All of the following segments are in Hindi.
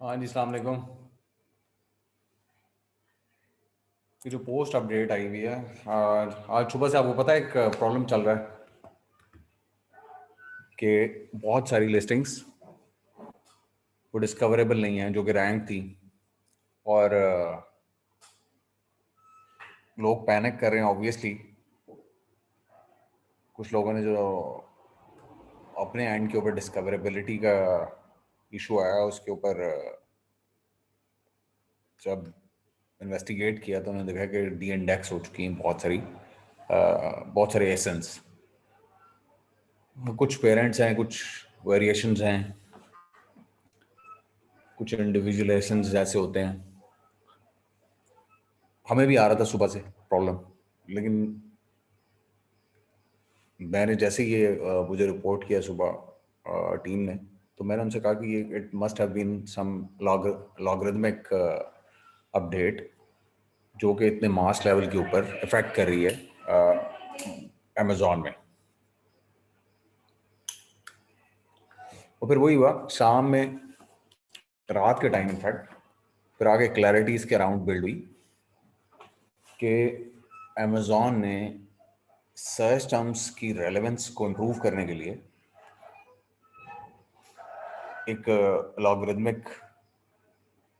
हाँ जी, अस्सलाम वालेकुम। ये जो पोस्ट अपडेट आई हुई है, आज सुबह से आपको पता है एक प्रॉब्लम चल रहा है कि बहुत सारी लिस्टिंग्स वो डिस्कवरेबल नहीं है जो कि रैंक थी। और लोग पैनिक कर रहे हैं ऑब्वियसली। कुछ लोगों ने जो अपने एंड के ऊपर डिस्कवरेबिलिटी का इशू आया उसके ऊपर जब इन्वेस्टिगेट किया तो उन्होंने देखा कि डी इंडेक्स हो चुकी हैं बहुत सारे एसेंस। कुछ पेरेंट्स हैं, कुछ वेरिएशंस हैं, कुछ इंडिविजुअलेशंस जैसे होते हैं। हमें भी आ रहा था सुबह से प्रॉब्लम, लेकिन मैंने जैसे ही ये मुझे रिपोर्ट किया सुबह टीम ने, तो मैंने उनसे कहा कि ये it must have been some logarithmic update जो कि इतने मास लेवल के ऊपर इफेक्ट कर रही है अमेजोन में। और फिर वही हुआ शाम में, रात के टाइम इनफैक्ट फिर आगे क्लैरिटी इसके अराउंड बिल्ड हुई कि अमेजोन ने सर्च टर्म्स की रेलेवेंस को इम्प्रूव करने के लिए एक लॉगरिदमिक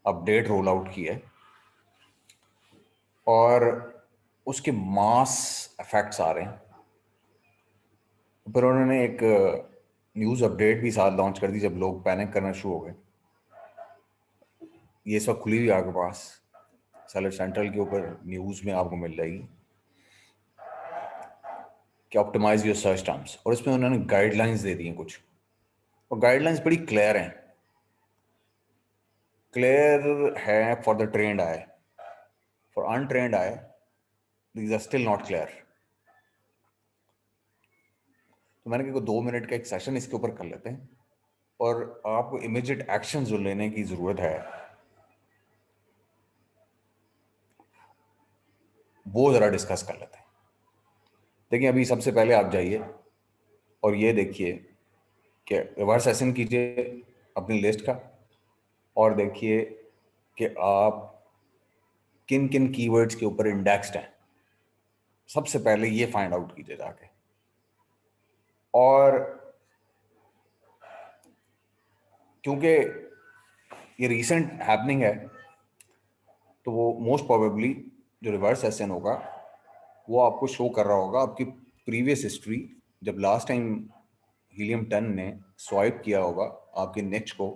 अपडेट रोल आउट की है और उसके मास इफेक्ट्स आ रहे हैं। फिर उन्होंने एक न्यूज़ अपडेट भी साथ लॉन्च कर दी जब लोग पैनिक करना शुरू हो गए। ये सब खुली हुई आपके पास सेलर सेंट्रल के ऊपर न्यूज़ में आपको मिल जाएगी कि ऑप्टिमाइज योर सर्च टर्म्स, और इसमें उन्होंने गाइडलाइंस दे दी हैं कुछ, और गाइडलाइंस बड़ी क्लियर हैं। क्लियर है for the trained I, for untrained I these are still not clear. तो मैंने कहा 2 मिनट का एक सेशन इसके ऊपर कर लेते हैं और आपको इमीडिएट एक्शन जो लेने की ज़रूरत है वो ज़रा डिस्कस कर लेते हैं। देखिए, अभी सबसे पहले आप जाइए और ये देखिए कि रिवर्स एसन कीजिए अपनी लिस्ट का, और देखिए कि आप किन किन कीवर्ड्स के ऊपर इंडेक्स्ड हैं। सबसे पहले ये फाइंड आउट कीजिए जाके। और क्योंकि ये रीसेंट हैपनिंग है, तो वो मोस्ट प्रोबेबली जो रिवर्स एसन होगा वो आपको शो कर रहा होगा आपकी प्रीवियस हिस्ट्री। जब लास्ट टाइम हीलियम 10 ने स्वाइप किया होगा आपके निच को,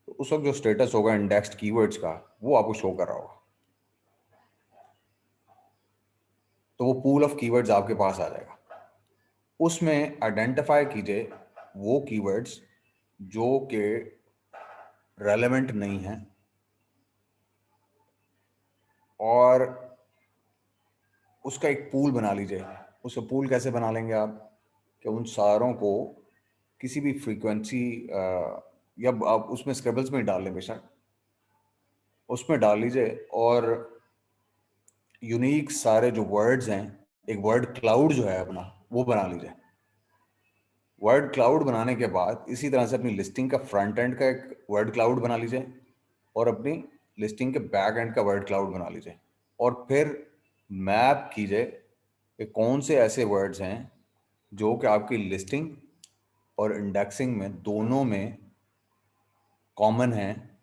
तो उस वक्त जो स्टेटस होगा इंडेक्स्ड कीवर्ड्स का वो आपको शो कर रहा होगा। तो वो पूल ऑफ कीवर्ड्स आपके पास आ जाएगा। उसमें आइडेंटिफाई कीजिए वो कीवर्ड्स जो कि रेलेवेंट नहीं हैं, और उसका एक पूल बना लीजिए। उसका पूल कैसे बना लेंगे आप, कि उन सारों को किसी भी फ्रीक्वेंसी या आप उसमें स्क्रिबल्स में डाल लें, बेशक उसमें डाल लीजिए, और यूनिक सारे जो वर्ड्स हैं, एक वर्ड क्लाउड जो है अपना वो बना लीजिए। वर्ड क्लाउड बनाने के बाद इसी तरह से अपनी लिस्टिंग का फ्रंट एंड का एक वर्ड क्लाउड बना लीजिए और अपनी लिस्टिंग के बैक एंड का वर्ड क्लाउड बना लीजिए, और फिर मैप कीजिए कि कौन से ऐसे वर्ड्स हैं जो कि आपकी लिस्टिंग और इंडेक्सिंग में दोनों में कॉमन हैं,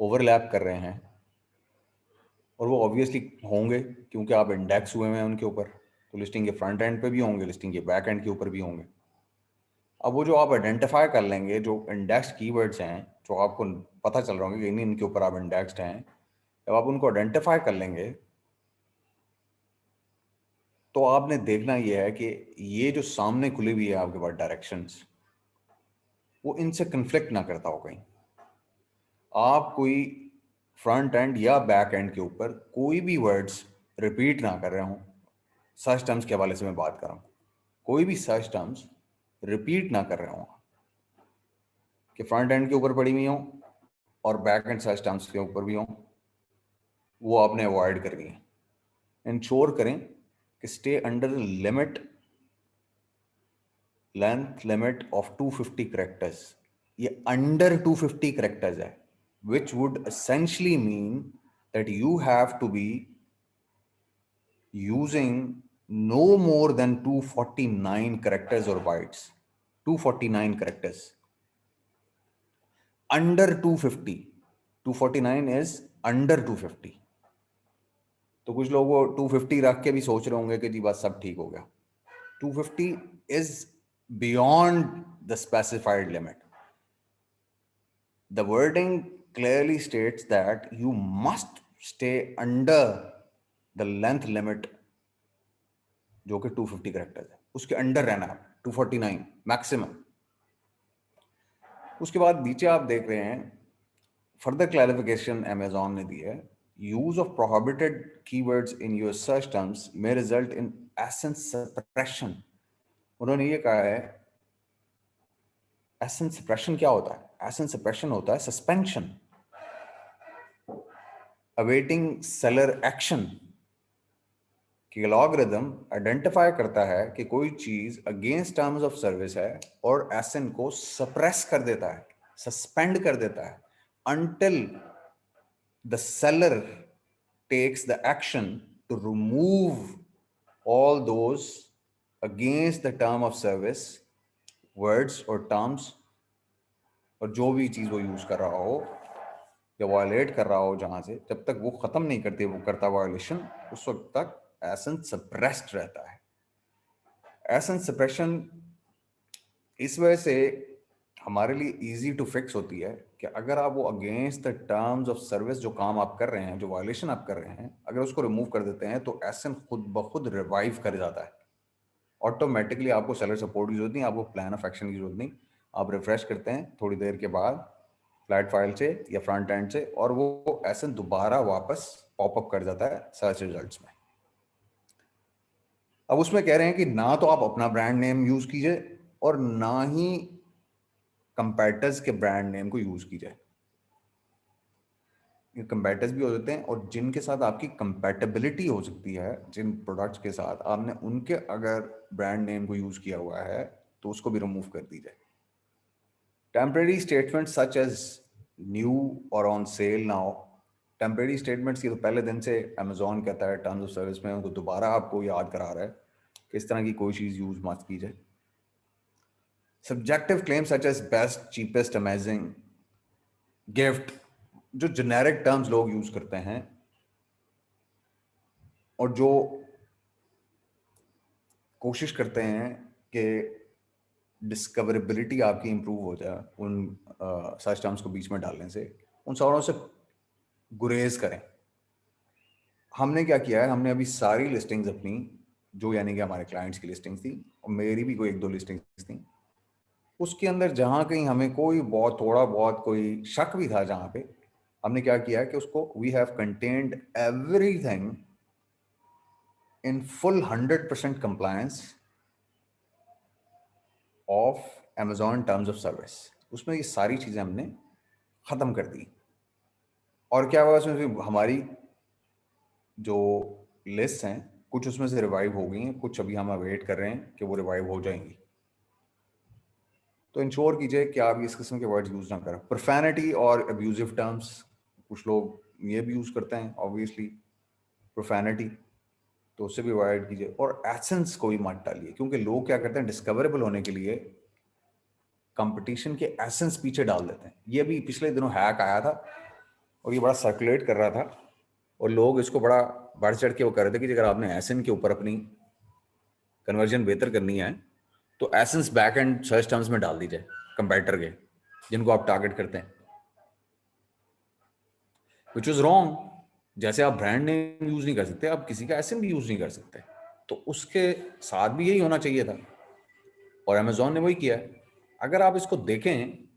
ओवरलैप कर रहे हैं। और वो ऑब्वियसली होंगे क्योंकि आप इंडेक्स हुए हैं उनके ऊपर, तो लिस्टिंग के फ्रंट एंड पे भी होंगे, लिस्टिंग के बैक एंड के ऊपर भी होंगे। अब वो जो आप आइडेंटिफाई कर लेंगे जो इंडेक्स कीवर्ड्स हैं, जो आपको पता चल रहा होगा कि इनके ऊपर आप इंडेक्स्ड हैं, जब आप उनको आइडेंटिफाई कर लेंगे तो आपने देखना ये है कि ये जो सामने खुली हुई है आपके पास डायरेक्शंस, वो इनसे कन्फ्लिक्ट ना करता हो कहीं। आप कोई फ्रंट एंड या बैक एंड के ऊपर कोई भी वर्ड्स रिपीट ना कर रहे हो। सर्च टर्म्स के हवाले से मैं बात कर रहा हूँ, कोई भी सर्च टर्म्स रिपीट ना कर रहे हो कि फ्रंट एंड के ऊपर पड़ी हुई हो और बैक एंड सर्च टर्म्स के ऊपर भी हो, वो आपने अवॉइड करनी है। इंश्योर करें कि stay under limit, length limit of 250 characters. ये अंडर 250 करेक्टर्स है, which would essentially mean that you have to be using no more than 249 characters or bytes. 249 characters. Under 250. 249 is under 250. तो कुछ लोग वो 250 रख के भी सोच रहे होंगे कि जी बस सब ठीक हो गया. 250 is beyond the specified limit. The wording clearly states that you must stay under the length limit जो कि 250 कैरेक्टर्स है, उसके अंडर रहना है. 249 मैक्सिमम. उसके बाद नीचे आप देख रहे हैं फर्दर क्लैरिफिकेशन अमेजॉन ने दी है. Use of prohibited keywords in your search terms may result in essence suppression. उन्होंने ये कहा है एसेंस सप्रेशन क्या होता है? एसेंस सप्रेशन होता है सस्पेंशन अवेटिंग सेलर एक्शन. कि एल्गोरिथम आइडेंटिफाई करता है कि कोई चीज अगेंस्ट टर्म्स ऑफ सर्विस है और एसन को सप्रेस कर देता है, सस्पेंड कर देता है until the seller takes the action to remove all those against the term of service words or terms, और जो भी चीज वो यूज कर रहा हो या वायलेट कर रहा हो, जहां से जब तक वो खत्म नहीं करते वो करता वायलेशन, उस वक्त तक एसेंस सप्रेस्ड रहता है. एसेंस सप्रेशन इस वजह से हमारे लिए इजी टू फिक्स होती है कि अगर आप वो against the terms of service जो काम आप कर रहे हैं, जो वायलेशन आप कर रहे हैं, अगर उसको रिमूव कर देते हैं तो एसेंस खुद ब खुद रिवाइव कर जाता है ऑटोमेटिकली. आपको सेलर सपोर्ट की जरूरत नहीं, आपको प्लान ऑफ एक्शन की जरूरत नहीं. आप रिफ्रेश करते हैं थोड़ी देर के बाद फ्लैट फाइल से या फ्रंट एंड से, और वो एसेंस दोबारा वापस पॉपअप कर जाता है सर्च रिजल्ट्स में. अब उसमें कह रहे हैं कि ना तो आप अपना ब्रांड नेम यूज कीजिए और ना ही कंपैटर्स के ब्रांड नेम को यूज कीजिए. ये कंपैटर्स भी हो जाते हैं और जिनके साथ आपकी कंपैटिबिलिटी हो सकती है, जिन प्रोडक्ट्स के साथ आपने उनके अगर ब्रांड नेम को यूज किया हुआ है तो उसको भी रिमूव कर दीजिए. Temporary statement such as new और on sale now. Temporary statements की तो पहले दिन से अमेजोन कहता है टर्म्स ऑफ सर्विस में, उनको दोबारा आपको याद करा रहा है कि इस तरह की कोई चीज यूज मत कीजिए. Subjective claim such as best, cheapest, amazing, gift, जो जेनेरिक टर्म्स लोग यूज करते हैं और जो कोशिश करते हैं कि डिस्कवरेबिलिटी आपकी इंप्रूव हो जाए उन सर्च टर्म्स को बीच में डालने से, उन सारों से गुरेज करें. हमने क्या किया है, हमने अभी सारी लिस्टिंग्स अपनी, जो यानी कि हमारे क्लाइंट्स की लिस्टिंग्स थी और मेरी भी कोई एक दो लिस्टिंग्स थी, उसके अंदर जहां कहीं हमें कोई बहुत थोड़ा बहुत कोई शक भी था, जहां पे हमने क्या किया कि उसको we have contained everything in full 100% compliance of Amazon terms of service. उसमें ये सारी चीजें हमने खत्म कर दी. और क्या हुआ उसमें, हमारी जो लिस्ट हैं कुछ उसमें से रिवाइव हो गई हैं, कुछ अभी हम अवेट कर रहे हैं कि वो रिवाइव हो जाएंगी. तो इंश्योर कीजिए कि आप इस किस्म के वर्ड्स यूज ना करें. प्रोफैनिटी और अब्यूजिव टर्म्स, कुछ लोग ये भी यूज करते हैं ऑब्वियसली प्रोफैनिटी, तो उससे भी अवॉइड कीजिए. और एसेंस को भी मत डालिए, क्योंकि लोग क्या करते हैं डिस्कवरेबल होने के लिए कंपटीशन के एसेंस पीछे डाल देते हैं. ये भी पिछले दिनों हैक आया था और ये बड़ा सर्कुलेट कर रहा था और लोग इसको बड़ा बढ़ चढ़ के वो कर रहे थे कि अगर आपने एसेंस के ऊपर अपनी कन्वर्जन बेहतर करनी है तो essence back and search terms में डाल दीजिए कंपैटर के, जिनको आप टारगेट करते हैं, विच इज रॉन्ग. जैसे आप ब्रांड नेम यूज नहीं कर सकते, आप किसी का एसेंस भी यूज नहीं कर सकते, तो उसके साथ भी यही होना चाहिए था और अमेजोन ने वही किया है. अगर आप इसको देखें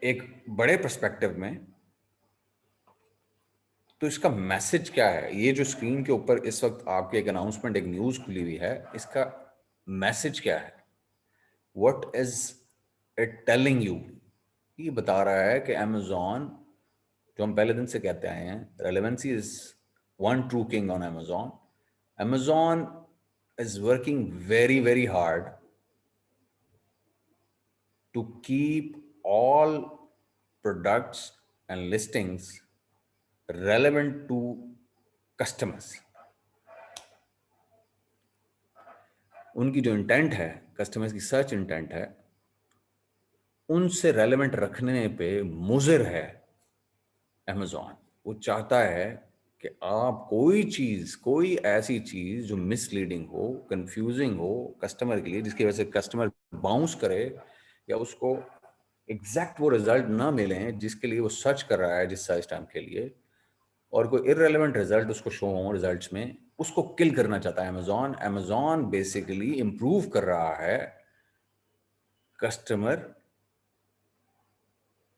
एक बड़े पर्सपेक्टिव में, तो इसका मैसेज क्या है? ये जो स्क्रीन के ऊपर इस वक्त आपके एक अनाउंसमेंट, एक न्यूज खुली हुई है, इसका मैसेज क्या है? What is it telling you? ये बता रहा है कि अमेजोन, जो हम पहले दिन से कहते आए हैं, relevancy is one true king on Amazon. Amazon is working very very hard to keep all products and listings relevant to customers. उनकी जो इंटेंट है, कस्टमर्स की सर्च इंटेंट है, उनसे रेलेवेंट रखने पे मुज़िर है अमेज़ॉन। वो चाहता है कि आप कोई ऐसी चीज़ जो मिसलीडिंग हो, कंफ्यूजिंग हो कस्टमर के लिए, जिसकी वजह से कस्टमर बाउंस करे या उसको एग्जैक्ट वो रिजल्ट ना मिले जिसके लिए वो सर्च कर रहा है जिस सर्च टर्म के लिए, और कोई इररेलेवेंट रिजल्ट उसको शो हो रिजल्ट्स में, उसको किल करना चाहता है अमेज़ॉन। अमेज़ॉन बेसिकली इंप्रूव कर रहा है कस्टमर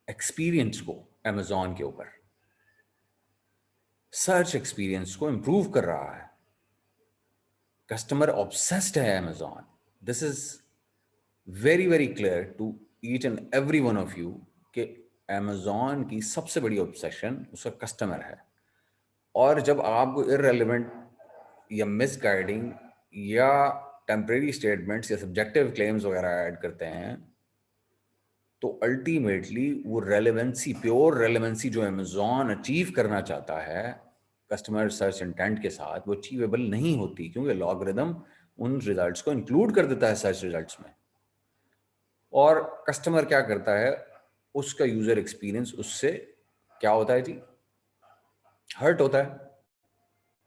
एक्सपीरियंस को, अमेज़ॉन के ऊपर सर्च एक्सपीरियंस को इंप्रूव कर रहा है। कस्टमर ऑब्सेस्ड है Amazon. This is very very clear to each and every one of you कि अमेज़ॉन की सबसे बड़ी ऑब्सेशन उसका कस्टमर है। और जब आपको इररेलेवेंट या मिसगाइडिंग या टेम्परेरी स्टेटमेंट्स या सब्जेक्टिव क्लेम्स वगैरह ऐड करते हैं, तो अल्टीमेटली वो रेलेवेंसी, प्योर रेलेवेंसी जो अमेज़ॉन अचीव करना चाहता है कस्टमर सर्च इंटेंट के साथ, वो अचीवेबल नहीं होती, क्योंकि लॉगरिदम उन रिजल्ट्स को इंक्लूड कर देता है सर्च रिजल्ट्स में। और कस्टमर क्या करता है, उसका यूजर एक्सपीरियंस उससे क्या होता है जी, हर्ट होता है।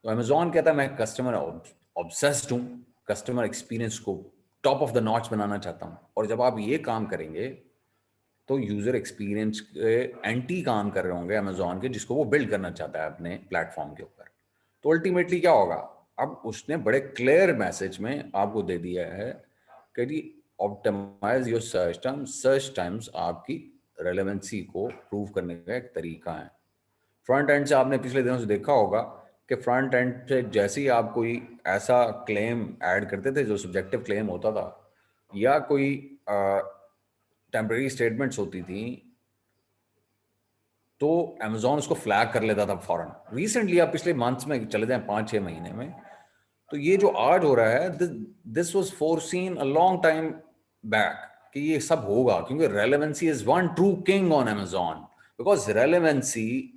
तो अमेज़ॉन कहता है मैं कस्टमर ऑब्सेस्ड हूं, कस्टमर एक्सपीरियंस को टॉप ऑफ द नॉच बनाना चाहता हूं। और जब आप ये काम करेंगे तो यूजर एक्सपीरियंस के एंटी काम कर रहे होंगे अमेज़ॉन के, जिसको वो बिल्ड करना चाहता है अपने प्लेटफॉर्म के ऊपर। तो अल्टीमेटली क्या होगा, अब उसने बड़े क्लियर मैसेज में आपको दे दिया है कि जी optimise your search terms. Search terms आपकी रेलेवेंसी को प्रूव करने का एक तरीका है। फ्रंट एंड से आपने पिछले दिनों से देखा होगा कि फ्रंट एंड से जैसे ही आप कोई ऐसा क्लेम ऐड करते थे जो सब्जेक्टिव क्लेम होता था, या कोई टेम्परेरी स्टेटमेंट्स होती थी, तो अमेज़ॉन उसको फ्लैग कर लेता था फौरन। रिसेंटली आप पिछले मंथ्स में चले जाएं 5-6 महीने में, तो ये जो आज हो रहा है, this was foreseen a long time back कि ये सब होगा, क्योंकि relevancy is one true king on Amazon, because relevancy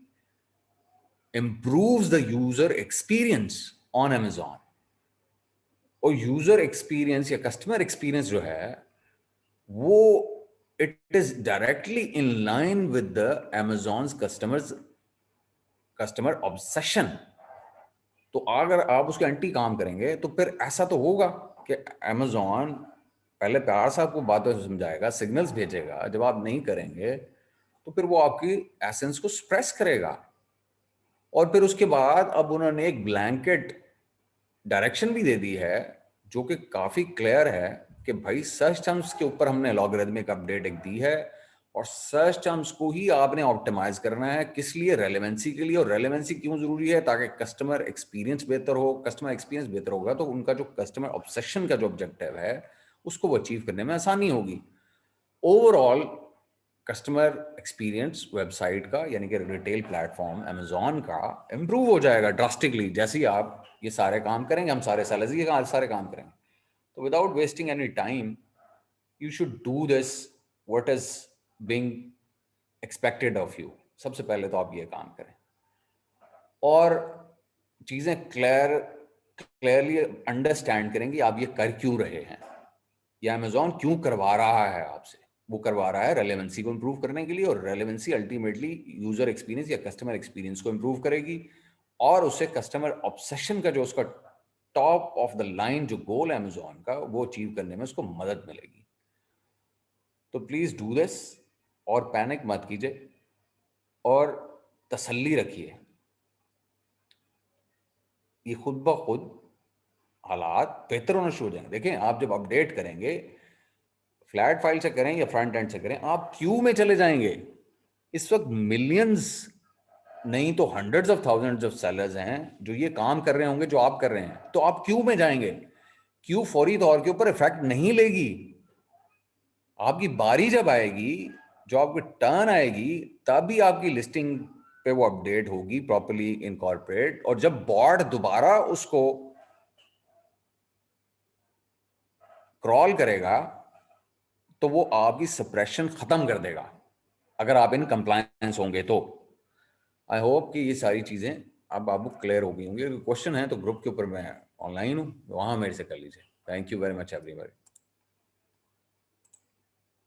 improves the user experience on Amazon। और यूजर एक्सपीरियंस या कस्टमर एक्सपीरियंस जो है वो it is directly in line with the Amazon's customer obsession. तो अगर आप उसके एंटी काम करेंगे तो फिर ऐसा तो होगा कि Amazon पहले प्यार से आपको बातों से समझाएगा, सिग्नल्स भेजेगा, जब आप नहीं करेंगे तो फिर वो आपकी एसेंस को स्प्रेस करेगा। और फिर उसके बाद अब उन्होंने एक ब्लैंकेट डायरेक्शन भी दे दी है जो कि काफी क्लियर है कि भाई सर्च टर्म्स के ऊपर हमने लॉगरिदमिक अपडेट एक दी है, और सर्च टर्म्स को ही आपने ऑप्टिमाइज करना है। किस लिए? रेलेवेंसी के लिए। और रेलेवेंसी क्यों जरूरी है? ताकि कस्टमर एक्सपीरियंस बेहतर हो। कस्टमर एक्सपीरियंस बेहतर होगा तो उनका जो कस्टमर ऑब्सेशन का जो ऑब्जेक्टिव है उसको वो अचीव करने में आसानी होगी। ओवरऑल कस्टमर एक्सपीरियंस वेबसाइट का, यानी कि रिटेल प्लेटफॉर्म अमेज़ॉन का, इंप्रूव हो जाएगा ड्रास्टिकली जैसे ही आप ये सारे काम करेंगे। हम सारे सेलर्स ये सारे काम करेंगे। तो without wasting any time you should do this what is being expected of you. सबसे पहले तो आप ये काम करें और चीजें क्लियरली अंडरस्टैंड करेंगे आप ये कर क्यों रहे हैं, या अमेज़ॉन क्यों करवा रहा है आपसे। वो करवा रहा है रेलेवेंसी को इंप्रूव करने के लिए, और रेलेवेंसी अल्टीमेटली यूजर एक्सपीरियंस या कस्टमर एक्सपीरियंस को इंप्रूव करेगी, और उससे कस्टमर ऑब्सेशन का जो उसका टॉप ऑफ द लाइन जो गोल है अमेज़ॉन का, वो अचीव करने में उसको मदद मिलेगी। तो प्लीज डू दिस और पैनिक मत कीजिए और तसल्ली रखिए। ये खुद ब खुद हालात बेहतर होना शुरू हो जाएंगे। देखें, आप जब अपडेट करेंगे, फ्लैट फाइल से करें या फ्रंट एंड से करें, आप क्यू में चले जाएंगे। इस वक्त मिलियंस नहीं तो hundreds of thousands of sellers हैं जो ये काम कर रहे होंगे जो आप कर रहे हैं, तो आप क्यू में जाएंगे। क्यू फौरी तौर के ऊपर इफेक्ट नहीं लेगी। आपकी बारी जब आएगी, जो आपकी टर्न आएगी, तभी आपकी लिस्टिंग पे वो अपडेट होगी प्रॉपर्ली इनकॉर्पोरेट। और जब बोर्ड दोबारा उसको क्रॉल करेगा तो वो आपकी सप्रेशन खत्म कर देगा अगर आप इन कंप्लायंस होंगे तो। आई होप कि ये सारी चीजें अब आपको क्लियर हो गई होंगी। क्वेश्चन है तो ग्रुप के ऊपर मैं ऑनलाइन हूँ, वहां मेरे से कर लीजिए। Thank you very much everyone.